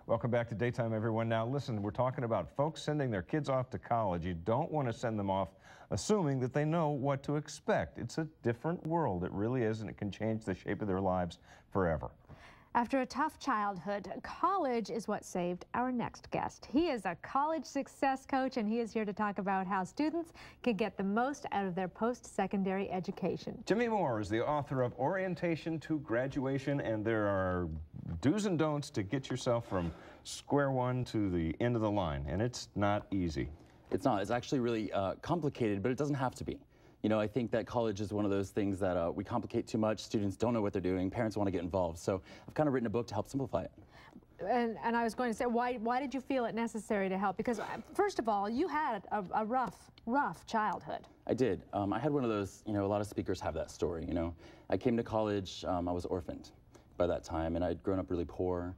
Welcome back to Daytime, everyone. Now, listen, we're talking about folks sending their kids off to college. You don't want to send them off assuming that they know what to expect. It's a different world. It really is, and it can change the shape of their lives forever. After a tough childhood, college is what saved our next guest. He is a college success coach, and he is here to talk about how students can get the most out of their post-secondary education. Pittman-Moore is the author of Orientation to Graduation, and there are do's and don'ts to get yourself from square one to the end of the line, and it's not easy. It's not. It's actually really complicated, but it doesn't have to be. You know, I think that college is one of those things that we complicate too much. Students don't know what they're doing. Parents want to get involved. So I've kind of written a book to help simplify it. And I was going to say, why did you feel it necessary to help? Because first of all, you had a rough childhood. I did. I had one of those, you know, a lot of speakers have that story, you know. I came to college, I was orphaned by that time, and I'd grown up really poor.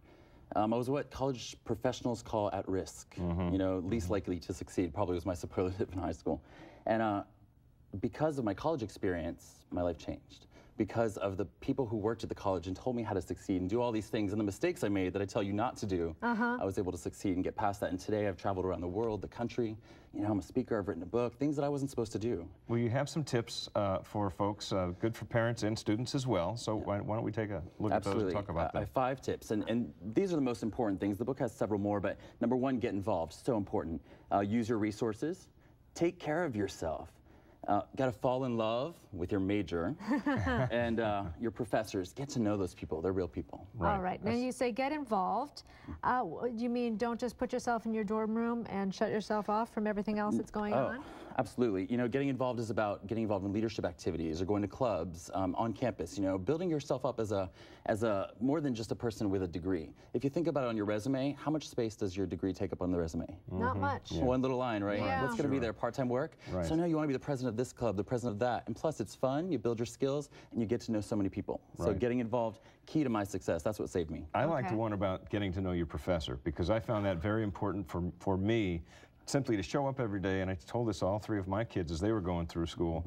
I was what college professionals call at risk, you know, least likely to succeed, probably was my superlative in high school. And because of my college experience, my life changed. Because of the people who worked at the college and told me how to succeed and do all these things and the mistakes I made that I tell you not to do, I was able to succeed and get past that. And today I've traveled around the world, the country. You know, I'm a speaker, I've written a book, things that I wasn't supposed to do. Well, you have some tips for folks, good for parents and students as well. So why don't we take a look at those and talk about them? I have 5 tips, and these are the most important things. The book has several more, but number 1, get involved, so important. Use your resources, take care of yourself. Got to fall in love with your major and your professors. Get to know those people. They're real people. Right. All right. Now you say get involved. You mean don't just put yourself in your dorm room and shut yourself off from everything else that's going on? Absolutely. You know, getting involved is about getting involved in leadership activities or going to clubs on campus. You know, building yourself up as a more than just a person with a degree. If you think about it on your resume, how much space does your degree take up on the resume? Not much. Yeah. One little line, right? Yeah. What's going to be there? Part-time work? Right. So now you want to be the president of this club, the president of that. And plus, it's fun. You build your skills, and you get to know so many people. So getting involved, key to my success. That's what saved me. I like the one about getting to know your professor, because I found that very important for me. Simply to show up every day, and I told this to all 3 of my kids as they were going through school,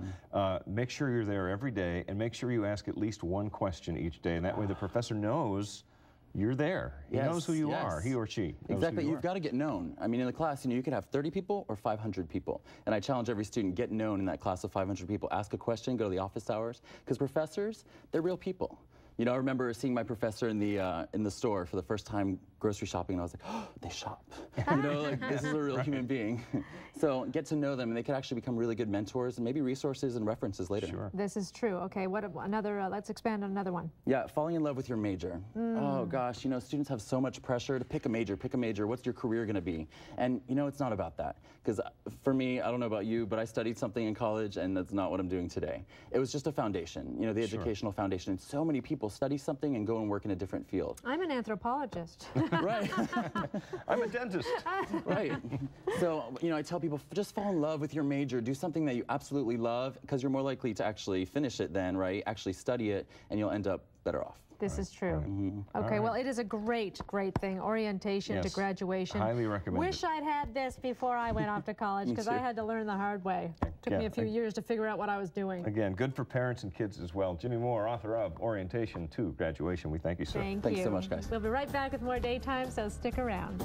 make sure you're there every day and make sure you ask at least 1 question each day, and that way the professor knows you're there. He knows who you are, he or she. Exactly, you've got to get known. I mean, in the class, you know, you could have 30 people or 500 people, and I challenge every student, get known in that class of 500 people, ask a question, go to the office hours, because professors, they're real people. You know, I remember seeing my professor in the store for the first time grocery shopping, and I was like, oh, they shop. You know, like, this is a real human being. So get to know them, and they could actually become really good mentors and maybe resources and references later. Sure. This is true. Okay, what another, let's expand on another one. Yeah, falling in love with your major. Oh gosh, you know, students have so much pressure to pick a major, what's your career gonna be? And you know, it's not about that. Because for me, I don't know about you, but I studied something in college, and that's not what I'm doing today. It was just a foundation, you know, the educational foundation. And so many people study something and go and work in a different field. I'm an anthropologist. Right. I'm a dentist. Right. So, you know, I tell people, just fall in love with your major. Do something that you absolutely love, because you're more likely to actually finish it then, right? Actually study it, and you'll end up better off. This is true. Okay, well, it is a great thing. Orientation to graduation. Highly recommend Wish I'd had this before I went off to college, because I had to learn the hard way. Took me a few years to figure out what I was doing. Again, good for parents and kids as well. Jimmy Moore, author of Orientation to Graduation. We thank you, sir. Thanks so much, guys. We'll be right back with more Daytime, so stick around.